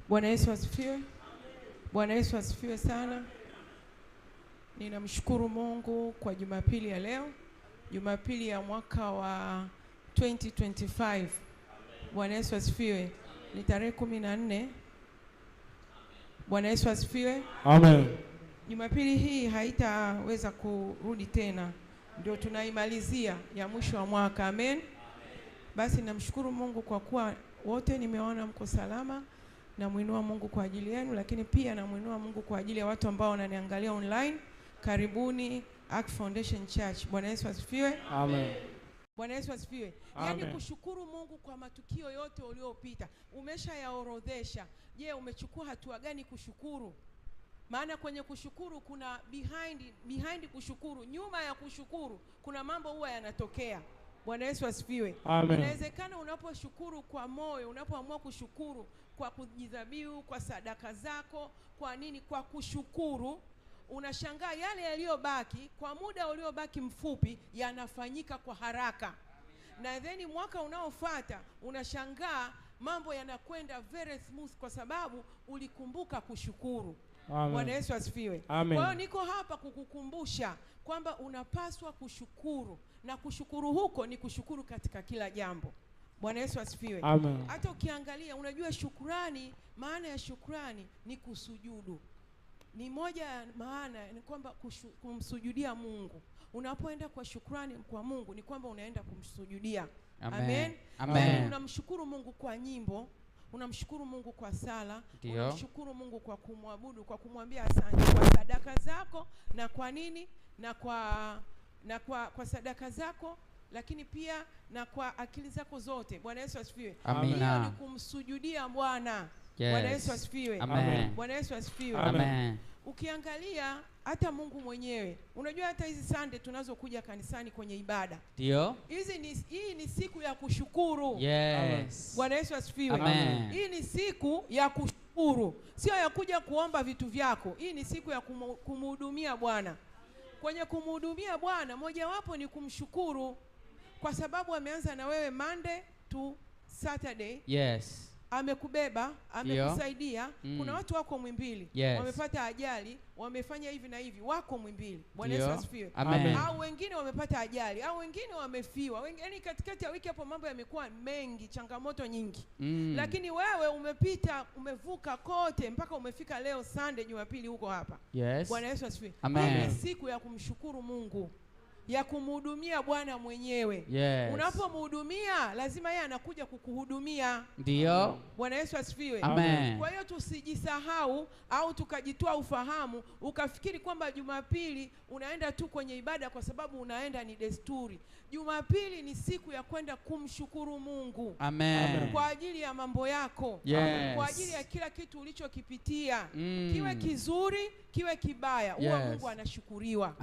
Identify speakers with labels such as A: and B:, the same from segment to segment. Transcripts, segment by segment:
A: Bwana Yesu asifiwe. Bwana Yesu asifiwe sana. Ninamshukuru Mungu kwa Jumapili ya leo, Jumapili ya mwaka wa 2025. Bwana Yesu asifiwe. Ni tarehe 14. Bwana Yesu asifiwe.
B: Amen.
A: Jumapili hii haitaweza kurudi tena. Ndio tunaimalizia ya mwisho wa mwaka. Amen. Basi namshukuru Mungu kwa kuwa wote nimeona mko salama. Namuinua Mungu kwa ajili yenu, lakini pia namuinua Mungu kwa ajili ya watu ambao wananiangalia online. Karibuni Ark Foundation Church. Bwana Yesu asifiwe.
B: Amen.
A: Bwana Yesu asifiwe. Yaani kushukuru Mungu kwa matukio yote uliopita. Umeshayaorodhesha. Je, umechukua hatua gani kushukuru? Maana kwenye kushukuru kuna behind kushukuru, nyuma ya kushukuru kuna mambo huwa yanatokea. Bwana Yesu asifiwe. Inawezekana unaposhukuru kwa moyo, unapoamua kushukuru kwa kujidhabihu, kwa sadaka zako, kwa nini, kwa kushukuru, unashangaa yale yaliyobaki kwa muda uliobaki mfupi yanafanyika kwa haraka. Na then mwaka unaofuata unashangaa mambo yanakwenda very smooth kwa sababu ulikumbuka kushukuru. Bwana Yesu asifiwe. Kwa hiyo niko hapa kukukumbusha kwamba unapaswa kushukuru, na kushukuru huko ni kushukuru katika kila jambo. Bwana Yesu asifiwe. Hata ukiangalia unajua shukrani, maana ya shukrani ni kusujudu. Ni moja ya maana ni kwamba kumsujudia Mungu. Unapoenda kwa shukrani kwa Mungu ni kwamba unaenda kumsujudia. Amen. Amen. Unamshukuru Mungu kwa nyimbo, unamshukuru Mungu kwa sala, unamshukuru Mungu kwa kumwabudu, kwa kumwambia asante kwa sadaka zako, na kwa nini? Kwa sadaka zako, lakini pia na kwa akili zako zote. Bwana Yesu asifiwe. Hiyo ni kumsujudia Bwana. Bwana Yesu asifiwe. Bwana Yesu asifiwe.
B: Amen.
A: Ukiangalia hata Mungu mwenyewe, unajua hata hizi Sunday tunazokuja kanisani kwenye ibada,
B: ndio
A: hii ni siku ya kushukuru.
B: Yes.
A: Bwana Yesu asifiwe. Hii ni siku ya kushukuru, sio ya kuja kuomba vitu vyako. Hii ni siku ya kumhudumia Bwana. Kwenye kumhudumia Bwana mojawapo ni kumshukuru, kwa sababu ameanza na wewe Monday to Saturday.
B: Yes.
A: Amekubeba, amekusaidia. Kuna watu wako Mwimbili, wamepata ajali, wamefanya hivi na hivi, wako Mwimbili. Bwana Yesu asifiwe. Au wengine wamepata ajali, au wengine wamefiwa. Yaani katikati ya wiki hapo mambo yamekuwa mengi, changamoto nyingi. Lakini wewe umepita, umevuka kote mpaka umefika leo Sunday, Jumapili huko hapa. Bwana Yesu asifiwe. Hii ni siku ya kumshukuru Mungu, ya kumhudumia Bwana mwenyewe. Unapomhudumia lazima yeye anakuja kukuhudumia.
B: Ndio.
A: Bwana Yesu asifiwe. Kwa hiyo tusijisahau au tukajitoa ufahamu ukafikiri kwamba Jumapili unaenda tu kwenye ibada kwa sababu unaenda ni desturi. Jumapili ni siku ya kwenda kumshukuru Mungu. Kwa ajili ya mambo yako. Kwa ajili ya kila kitu ulichokipitia. Kiwe kizuri, kiwe kibaya, huwa Mungu anashukuriwa.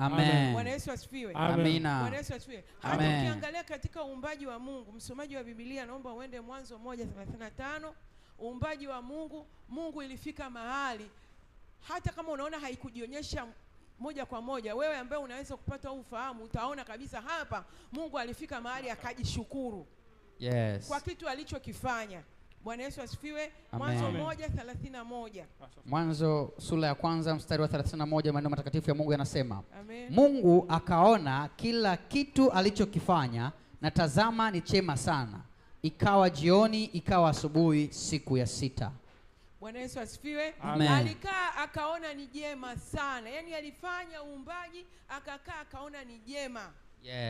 A: Bwana Yesu asifiwe.
B: Amina.
A: Bwana Yesu asifiwe. Hata ukiangalia katika uumbaji wa Mungu, msomaji wa Biblia naomba uende Mwanzo 1:35. Uumbaji wa Mungu ilifika mahali hata kama unaona haikujionyesha moja kwa moja, wewe ambaye unaweza kupata ufahamu utaona kabisa hapa Mungu alifika mahali akajishukuru kwa kitu alichokifanya. Bwana Yesu asifiwe. Mwanzo 1:31.
B: Mwanzo sura ya kwanza mstari wa 31, maneno matakatifu ya Mungu yanasema, Mungu akaona kila kitu alichokifanya, na tazama ni chema sana. Ikawa jioni, ikawa asubuhi, siku ya 6.
A: Bwana Yesu asifiwe. Alikaa akaona ni jema sana. Yaani alifanya uumbaji, akakaa akaona ni jema.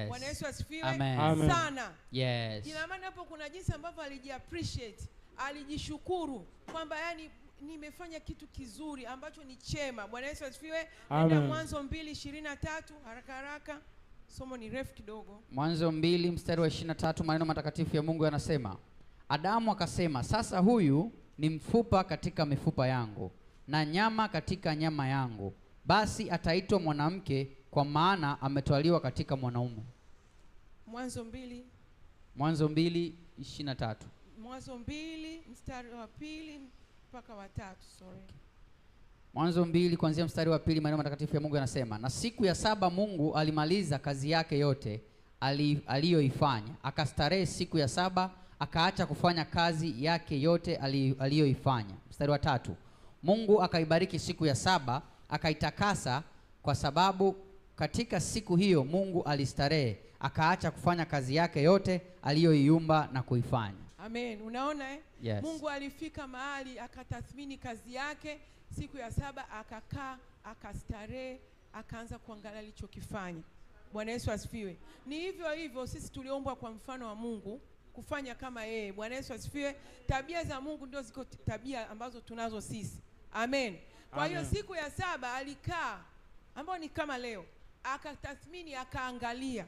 A: Bwana Yesu asifiwe. Sana. Ina maana hapo kuna jinsi ambavyo alijiappreciate, alijishukuru kwamba yani nimefanya kitu kizuri ambacho ni chema. Bwana Yesu asifiwe. Nenda Mwanzo 2:23 haraka. Somo ni refu kidogo.
B: Mwanzo 2 mstari wa 23, maneno matakatifu ya Mungu yanasema, Adamu akasema, sasa huyu ni mfupa katika mifupa yangu na nyama katika nyama yangu, basi ataitwa mwanamke, kwa maana ametwaliwa katika mwanaume.
A: Mwanzo 2:23. Mwanzo 2 mstari wa 2 mpaka wa 3.
B: Mwanzo 2 kuanzia mstari wa 2, maneno matakatifu ya Mungu yanasema, na siku ya 7 Mungu alimaliza kazi yake yote aliyoifanya, akastarehe siku ya 7, akaacha kufanya kazi yake yote aliyoifanya. Mstari wa 3, Mungu akaibariki siku ya saba akaitakasa, kwa sababu katika siku hiyo Mungu alistarehe, akaacha kufanya kazi yake yote aliyoiumba na kuifanya.
A: Amen. Unaona
B: Yes.
A: Mungu alifika mahali akatathmini kazi yake, siku ya saba akakaa, akastarehe, akaanza kuangalia alichokifanya. Bwana Yesu asifiwe. Ni hivyo hivyo sisi tulioumbwa kwa mfano wa Mungu kufanya kama yeye. Bwana Yesu asifiwe. Tabia za Mungu ndio ziko tabia ambazo tunazo sisi. Amen. Kwa hiyo siku ya saba alikaa, ambao ni kama leo, akatathmini, akaangalia.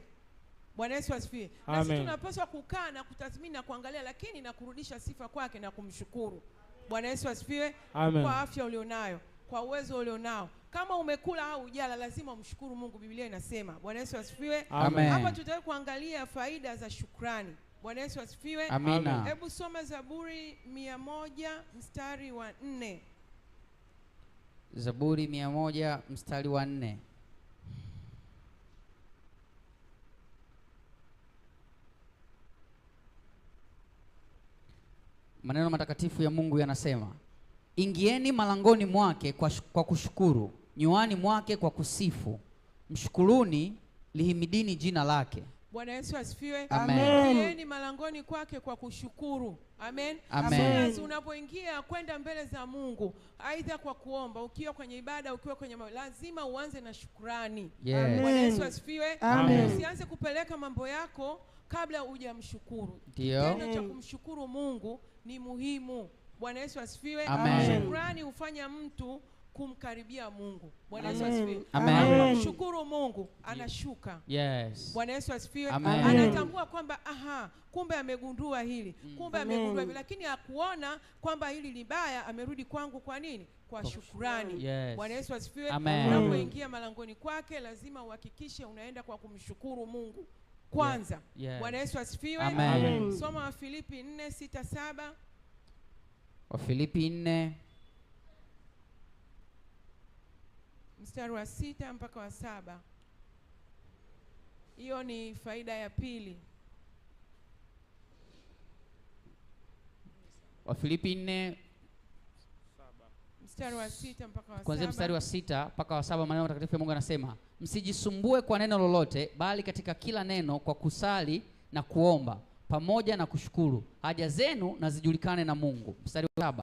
A: Bwana Yesu asifiwe. Na sisi tunapaswa kukaa na kutathmini na kuangalia, lakini na kurudisha sifa kwake na kumshukuru. Bwana Yesu asifiwe. Kwa afya ulionayo, kwa uwezo ulionao. Kama umekula au ujala, lazima umshukuru Mungu. Biblia inasema. Bwana Yesu asifiwe. Hapa tutaweza kuangalia faida za shukrani. Bwana Yesu asifiwe.
B: Amina.
A: Hebu soma Zaburi 100 mstari wa 4.
B: Zaburi 100 mstari wa 4. Maneno matakatifu ya Mungu yanasema, ingieni malangoni mwake kwa kushukuru, nyoani mwake kwa kusifu, mshukuruni, lihimidini jina lake.
A: Bwana Yesu asifiwe.
B: Amen.
A: Ingieni malangoni kwake kwa kushukuru. Amen.
B: Amen.
A: Unapoingia kwenda mbele za Mungu, aidha kwa kuomba, ukiwa kwenye ibada, ukiwa kwenye lazima uanze na shukrani.
B: Yes.
A: Bwana Yesu asifiwe.
B: Amen.
A: Usianze kupeleka mambo yako kabla hujamshukuru.
B: Ndio.
A: Kitendo cha kumshukuru Mungu ni muhimu. Bwana Yesu asifiwe.
B: Amen.
A: Shukrani hufanya mtu kumkaribia Mungu. Bwana Yesu asifiwe.
B: Amen.
A: Kumshukuru Mungu anashuka.
B: Yes.
A: Bwana Yesu asifiwe.
B: Amen.
A: Anatambua kwamba kumbe amegundua hili, kumbe amegundua hili, lakini hakuona kwamba hili ni baya, amerudi kwangu kwa nini? Kwa shukrani.
B: Yes.
A: Bwana Yesu asifiwe. Unapoingia malangoni kwake lazima uhakikishe unaenda kwa kumshukuru Mungu kwanza.
B: Yes.
A: Bwana Yesu asifiwe.
B: Amen.
A: Soma Wafilipi 4:6-7.
B: Wafilipi 4
A: mstari wa 6 mpaka wa 7. Hiyo ni faida ya pili.
B: Wafilipi 4
A: mstari wa 6 mpaka wa 7.
B: kuanzia mstari wa 6 mpaka wa 7, maneno matakatifu ya Mungu yanasema, msijisumbue kwa neno lolote, bali katika kila neno kwa kusali na kuomba pamoja na kushukuru haja zenu na zijulikane na Mungu. Mstari wa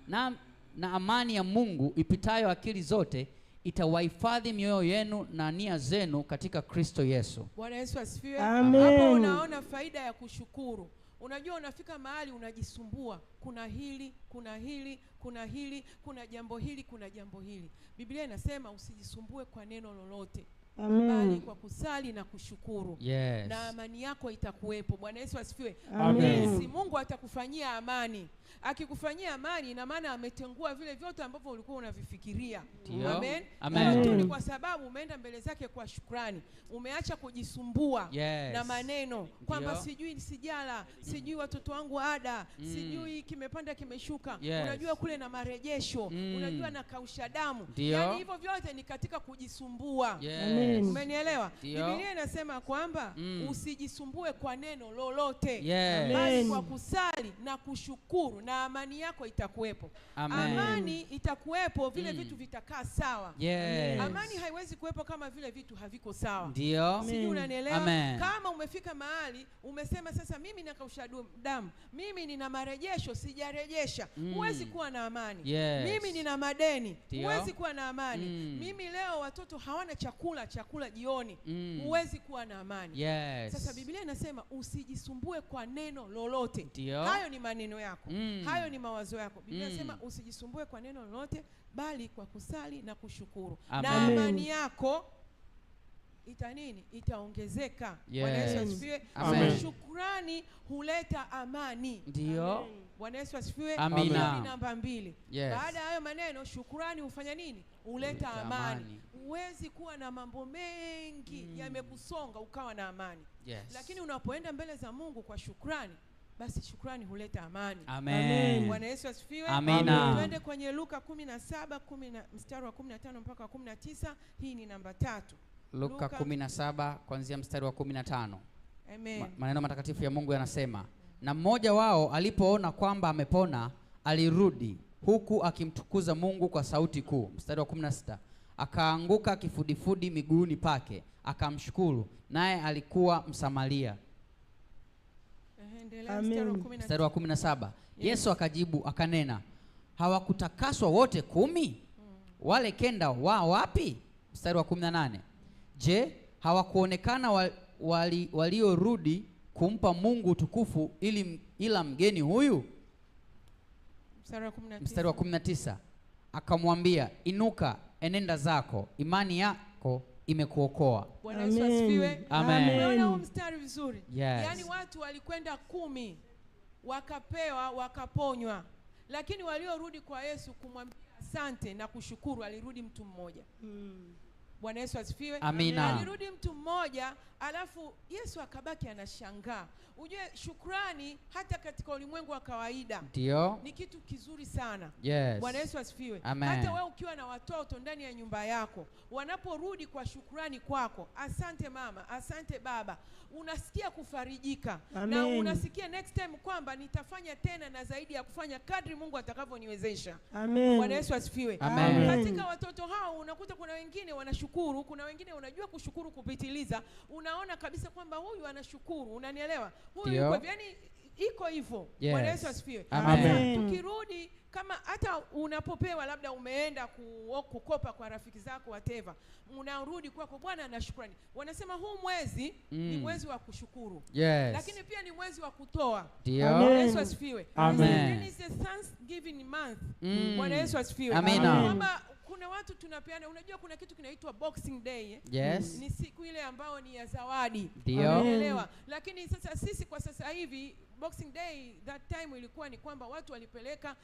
B: 7, na amani ya Mungu ipitayo akili zote itawahifadhi mioyo yenu na nia zenu katika Kristo Yesu.
A: Bwana Yesu asifiwe. Hapo unaona faida ya kushukuru. Unajua unafika mahali unajisumbua, kuna hili, kuna hili, kuna hili, kuna jambo hili, kuna jambo hili. Biblia inasema usijisumbue kwa neno lolote, bali kwa kusali na kushukuru.
B: Yes.
A: Na amani yako itakuwepo. Bwana Yesu asifiwe.
B: Amen.
A: Mungu atakufanyia amani. Akikufanyia amani, ina maana ametengua vile vyote ambavyo ulikuwa unavifikiria. Amen.
B: Amen.
A: Ni kwa sababu umeenda mbele zake kwa shukrani. Umeacha kujisumbua na maneno kwamba sijui sijala, sijui watoto wangu ada, sijui kimepanda kimeshuka. Unajua kule na marejesho, unajua na kausha damu. Yaani hivyo vyote ni katika kujisumbua. Umenielewa? Biblia inasema kwamba usijisumbue kwa neno lolote, bali kwa kusali na kushukuru na amani yako itakuwepo. Amani itakuwepo, vile vitu vitakaa sawa. Amani haiwezi kuwepo kama vile vitu haviko sawa.
B: Ndio.
A: Sijui unanielewa? Kama umefika mahali umesema sasa mimi nakausha damu, mimi nina marejesho sijarejesha, huwezi kuwa na amani. Mimi nina madeni, huwezi kuwa na amani. Mimi leo watoto hawana chakula jioni, huwezi kuwa na amani. Sasa Biblia inasema usijisumbue kwa neno lolote. Hayo ni maneno yako. Hayo ni mawazo yako. Biblia inasema usijisumbue kwa neno lolote, bali kwa kusali na kushukuru. Na amani yako itaongezeka. Bwana Yesu asifiwe. Shukrani huleta amani.
B: Ndio.
A: Bwana Yesu asifiwe.
B: Amina.
A: Namba 2. Baada ya hayo maneno, shukrani hufanya nini? Huleta amani. Huwezi kuwa na mambo mengi yamekusonga ukawa na amani. Lakini unapoenda mbele za Mungu kwa shukrani, basi shukrani huleta amani.
B: Amen.
A: Bwana Yesu asifiwe.
B: Amina.
A: Twende kwenye Luka 17 mstari wa 15 mpaka 19. Hii ni namba 3.
B: Luka 17 kuanzia mstari wa 15.
A: Amen.
B: Maneno matakatifu ya Mungu yanasema, Na mmoja wao alipoona kwamba amepona, alirudi huku akimtukuza Mungu kwa sauti kuu. Mstari wa 16. Akaanguka kifudifudi miguuni pake, akamshukuru, naye alikuwa Msamaria. Mstari wa 17. Yesu akajibu akanena, hawakutakaswa wote 10? Wale 9 wao wapi? Mstari wa 18. Je, hawakuonekana waliorudi kumpa Mungu utukufu ila mgeni huyu? Mstari wa 19. Akamwambia, inuka, enenda zako, imani yako imekuokoa.
A: Bwana Yesu asifiwe.
B: Amen.
A: Umeona huu mstari vizuri?
B: Yes.
A: Yaani watu walikwenda 10 wakapewa wakaponywa, lakini waliorudi kwa Yesu kumwambia asante na kushukuru alirudi mtu mmoja. Bwana Yesu asifiwe.
B: Amina.
A: Alirudi mtu mmoja, alafu Yesu akabaki anashangaa. Ujue shukrani hata katika ulimwengu wa kawaida
B: ndio
A: ni kitu kizuri sana.
B: Yes.
A: Bwana Yesu asifiwe.
B: Amen.
A: Hata wewe ukiwa na watoto ndani ya nyumba yako, wanaporudi kwa shukrani kwako, asante mama, asante baba, unasikia kufarijika.
C: Amen.
A: Na unasikia next time kwamba nitafanya tena na zaidi ya kufanya kadri Mungu atakavyoniwezesha.
C: Amen.
A: Bwana Yesu asifiwe.
B: Amen.
A: Katika watoto hao unakuta kuna wengine wanashukuru, kuna wengine unajua kushukuru kupitiliza. Unaona kabisa kwamba huyu anashukuru, unanielewa? Huyu yuko yani iko hivyo.
B: Yes.
A: Bwana Yesu asifiwe.
B: Amen.
A: Tukirudi kama hata unapopewa labda umeenda kukopa kwa rafiki zako whatever, unarudi kwako, Bwana na shukrani. Wanasema huu mwezi ni mwezi wa kushukuru.
B: Yes.
A: Lakini pia ni mwezi wa kutoa.
B: Ndio.
A: Yesu asifiwe.
B: Amen.
A: It's a Thanksgiving month. Bwana Yesu asifiwe.
B: Amina.
A: Kwamba kuna watu tunapeana, unajua kuna kitu kinaitwa Boxing Day.
B: Yes.
A: Ni siku ile ambayo ni ya zawadi.
B: Ndio.
A: Unaelewa? Lakini sasa sisi kwa sasa hivi Boxing Day that time ilikuwa ni kwamba watu walipeleka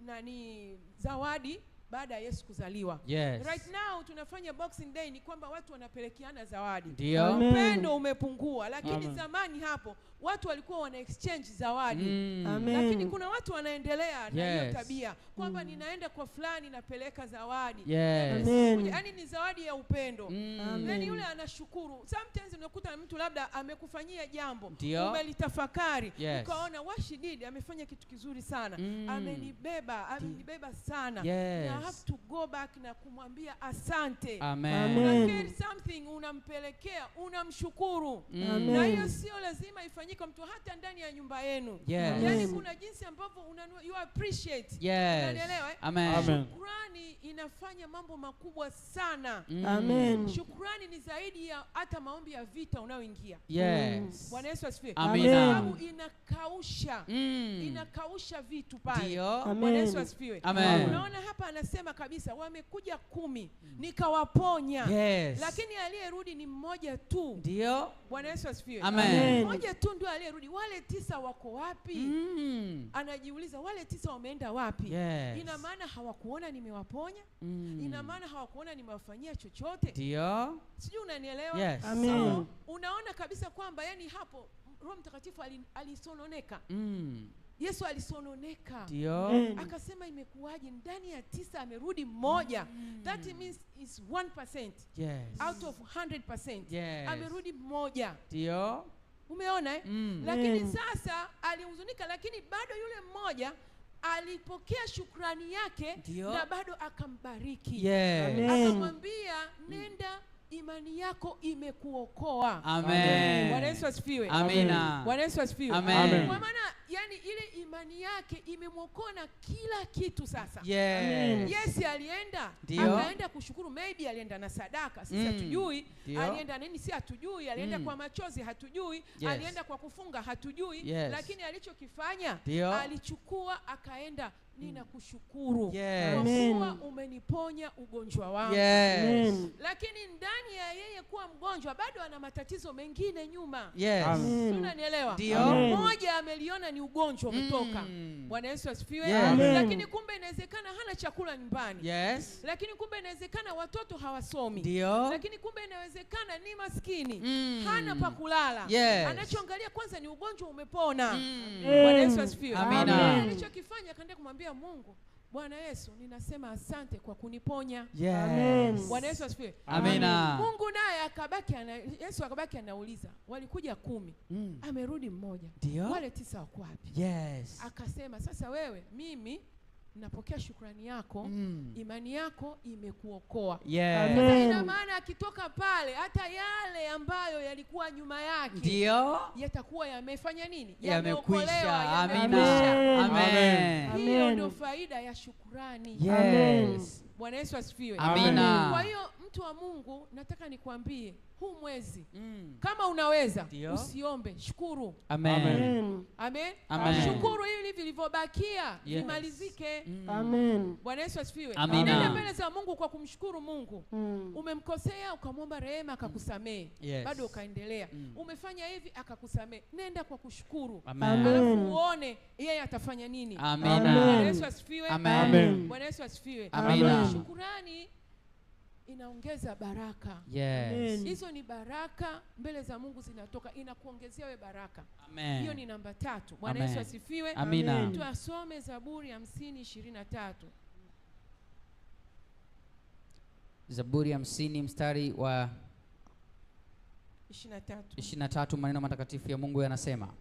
A: nani zawadi baada ya Yesu kuzaliwa.
B: Yes.
A: Right now tunafanya Boxing Day ni kwamba watu wanapelekeana zawadi.
B: Ndio.
A: Upendo umepungua, lakini zamani hapo watu walikuwa wana exchange zawadi. Lakini kuna watu wanaendelea na hiyo tabia kwamba ninaenda kwa fulani napeleka zawadi.
B: Yes.
A: Yaani ni zawadi ya upendo. Yaani yule anashukuru. Sometimes unakuta mtu labda amekufanyia jambo, umelitafakari, ukaona what she did, amefanya kitu kizuri sana. Amenibeba sana.
B: Yes.
A: I have to go back na kumwambia asante.
B: Amen.
A: Unakeri something unampelekea, unamshukuru. Na hiyo sio lazima ifanyike mtu hata ndani ya nyumba yenu.
B: Yes.
A: Yaani kuna jinsi ambavyo you appreciate.
B: Yes.
A: Unanielewa?
B: Amen.
A: Shukrani inafanya mambo makubwa sana.
C: Amen.
A: Shukrani ni zaidi ya hata maombi ya vita unaoingia.
B: Yes.
A: Bwana Yesu asifiwe.
B: Amina.
A: Sababu inakausha. Inakausha vitu pale.
B: Ndio.
A: Bwana Yesu asifiwe.
B: Amen.
A: Unaona hapa anasema kabisa wamekuja 10 nikawaponya.
B: Yes.
A: Lakini aliyerudi ni mmoja tu.
B: Ndio.
A: Bwana Yesu asifiwe.
B: Amen.
A: Mmoja tu ndio aliyerudi. Wale 9 wako wapi? Anajiuliza wale 9 wameenda wapi?
B: Yes.
A: Ina maana hawakuona nimewaponya? Ina maana hawakuona nimewafanyia chochote?
B: Ndio.
A: Sijui unanielewa?
B: Yes.
A: So, unaona kabisa kwamba yani hapo Roho Mtakatifu alisononeka. Yesu alisononeka.
B: Ndio.
A: Akasema imekuwaje ndani ya 9 amerudi mmoja? That means is 1%.
B: Yes.
A: Out of 100%.
B: Yes.
A: Amerudi mmoja.
B: Ndio.
A: Umeona Lakini sasa alihuzunika, lakini bado yule mmoja alipokea shukrani yake.
B: Dio.
A: Na bado akambariki.
B: Yes.
A: Akamwambia nenda, imani yako imekuokoa.
B: Amen.
A: Bwana Yesu asifiwe.
B: Amina.
A: Bwana Yesu asifiwe.
B: Amen.
A: Kwa maana yani ile imani yake imemwokoa na kila kitu sasa.
B: Yes.
A: Yes, alienda.
B: Dio.
A: Akaenda kushukuru, maybe alienda na sadaka, sisi hatujui. Alienda nini, si hatujui. Alienda kwa machozi, hatujui.
B: Yes.
A: Alienda kwa kufunga, hatujui.
B: Yes.
A: Lakini alichokifanya
B: Dio.
A: alichukua akaenda, ninakushukuru.
B: Yes.
A: Kwa kuwa umeniponya ugonjwa wangu.
B: Yes.
A: Lakini ndani ya yeye kuwa mgonjwa bado ana matatizo mengine nyuma.
B: Yes.
A: Unanielewa?
B: Ndio.
A: Mmoja ameliona ni ugonjwa umetoka. Bwana Yesu asifiwe.
B: Yes.
A: Lakini kumbe inawezekana hana chakula nyumbani.
B: Yes.
A: Lakini kumbe inawezekana watoto hawasomi.
B: Ndio.
A: Lakini kumbe inawezekana ni maskini. Hana pa kulala.
B: Yes.
A: Anachoangalia kwanza ni ugonjwa umepona. Bwana Yesu asifiwe.
B: Amina.
A: Alichokifanya akaenda kumwambia Mungu, Bwana Yesu, ninasema asante kwa kuniponya.
B: Yes.
A: Bwana Yesu asifiwe.
B: Amina.
A: Mungu naye Yesu akabaki anauliza, walikuja 10, amerudi mmoja.
B: Ndio.
A: Wale 9 wako wapi?
B: Yes.
A: Akasema, sasa wewe, mimi napokea shukrani yako, imani yako imekuokoa.
B: Yes.
A: Sasa ina maana akitoka pale, hata yale ambayo yalikuwa nyuma yake
B: Ndio.
A: yatakuwa yamefanya nini?
B: Yamekwisha.
A: Amina.
B: Amen.
A: Hiyo ndio faida ya shukrani.
B: Yes.
A: Bwana Yesu asifiwe.
B: Amina.
A: Kwa hiyo mtu wa Mungu, nataka nikwambie huu mwezi kama unaweza usiombe, shukuru.
B: Amen.
A: Amen.
B: Amen.
A: Shukuru ili vilivyobakia vimalizike.
C: Amen.
A: Bwana Yesu asifiwe.
B: Amina.
A: Mbele za Mungu kwa kumshukuru Mungu. Umemkosea ukamwomba rehema akakusamehe.
B: Yes.
A: Bado ukaendelea. Umefanya hivi akakusamehe. Nenda kwa kushukuru.
B: Amen.
A: Alafu uone yeye atafanya nini.
B: Amina.
A: Bwana Yesu asifiwe.
B: Amen.
A: Bwana Yesu asifiwe.
B: Amina.
A: Shukrani inaongeza baraka.
B: Yes.
A: Hizo ni baraka mbele za Mungu zinatoka, inakuongezea we baraka.
B: Amen.
A: Hiyo ni namba 3. Bwana Yesu asifiwe.
B: Amina.
A: Tuasome Zaburi 50:23.
B: Zaburi 50 mstari wa 23, maneno matakatifu ya Mungu yanasema,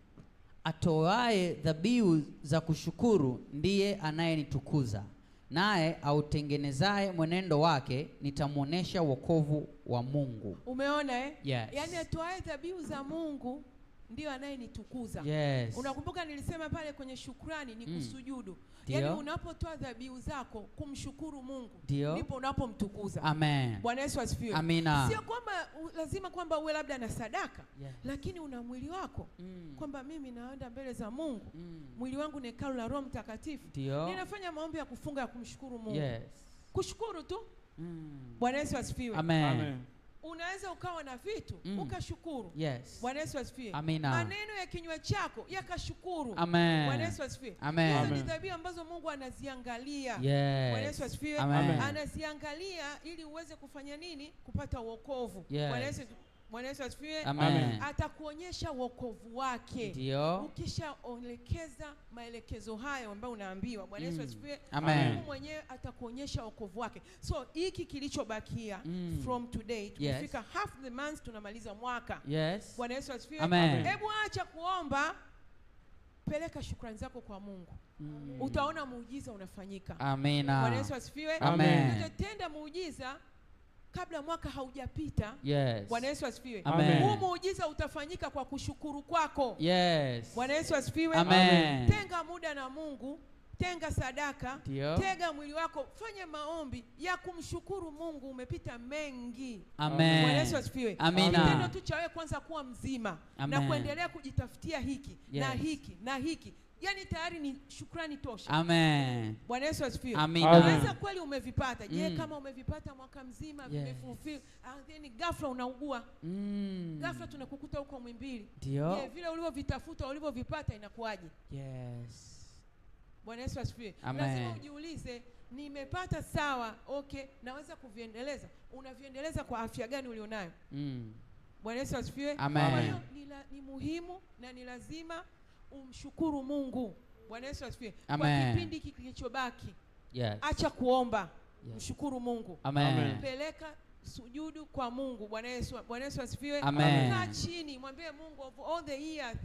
B: atoaye dhabihu za kushukuru ndiye anayenitukuza, naye autengenezaye mwenendo wake nitamwonesha wokovu wa Mungu.
A: Umeona
B: Yes.
A: Yaani atoaye dhabihu za Mungu ndio anayenitukuza.
B: Yes.
A: Unakumbuka nilisema pale kwenye shukrani ni kusujudu. Yaani unapotoa dhabihu zako kumshukuru Mungu ndipo unapomtukuza.
B: Amen.
A: Bwana Yesu asifiwe.
B: Amina.
A: Sio kwamba lazima kwamba uwe labda na sadaka, lakini una mwili wako kwamba mimi naenda mbele za Mungu. Mwili wangu ni hekalu la Roho Mtakatifu. Ninafanya maombi ya kufunga ya kumshukuru Mungu.
B: Yes.
A: Kushukuru tu. Bwana Yesu asifiwe.
B: Amen.
A: Unaweza ukawa na vitu ukashukuru.
B: Yes.
A: Bwana Yesu asifiwe.
B: Amina.
A: Maneno ya kinywa chako yakashukuru.
B: Amen.
A: Bwana Yesu asifiwe.
B: Amen.
A: Hizo ni dhabihu ambazo Mungu anaziangalia.
B: Yes.
A: Bwana Yesu asifiwe.
B: Amen.
A: Anaziangalia ili uweze kufanya nini? Kupata wokovu.
B: Yes.
A: Bwana Yesu asifiwe.
B: Amen.
A: Atakuonyesha wokovu wake.
B: Ndio.
A: Ukishaelekeza maelekezo hayo ambayo unaambiwa. Bwana Yesu asifiwe. Mungu mwenyewe atakuonyesha wokovu wake. So hiki kilichobakia from today tukifika half the month tunamaliza mwaka.
B: Yes.
A: Bwana Yesu asifiwe. Hebu acha kuomba, peleka shukrani zako kwa Mungu. Utaona muujiza unafanyika.
B: Amina.
A: Bwana Yesu asifiwe. Utatenda muujiza kabla mwaka haujapita.
B: Yes.
A: Bwana Yesu asifiwe.
B: Amen.
A: Huu muujiza utafanyika kwa kushukuru kwako.
B: Yes.
A: Bwana Yesu asifiwe.
B: Amen.
A: Tenga muda na Mungu, tenga sadaka, tega mwili wako, fanya maombi ya kumshukuru Mungu. Umepita mengi.
B: Amen.
A: Bwana Yesu asifiwe.
B: Amina.
A: Kitendo tu cha wewe kwanza kuwa mzima na kuendelea kujitafutia hiki na hiki na hiki, yani tayari ni shukrani tosha.
B: Amen.
A: Bwana Yesu asifiwe.
B: Amina.
A: Unaweza kweli umevipata. Je, kama umevipata mwaka mzima vimefulfill, then ghafla unaugua. Ghafla tunakukuta huko Mwimbili. Je, vile ulivyovitafuta ulivyovipata inakuaje?
B: Yes.
A: Bwana Yesu asifiwe.
B: Lazima
A: ujiulize, nimepata sawa, okay, naweza kuviendeleza. Unaviendeleza kwa afya gani ulionayo? Bwana Yesu asifiwe. Kwa hiyo ni muhimu na ni lazima umshukuru Mungu. Bwana Yesu asifiwe. Kwa kipindi kilichobaki.
B: Yes.
A: Acha kuomba. Mshukuru Mungu.
B: Amen.
A: Peleka sujudu kwa Mungu. Bwana Yesu asifiwe. Kaa chini, mwambie Mungu, of all the year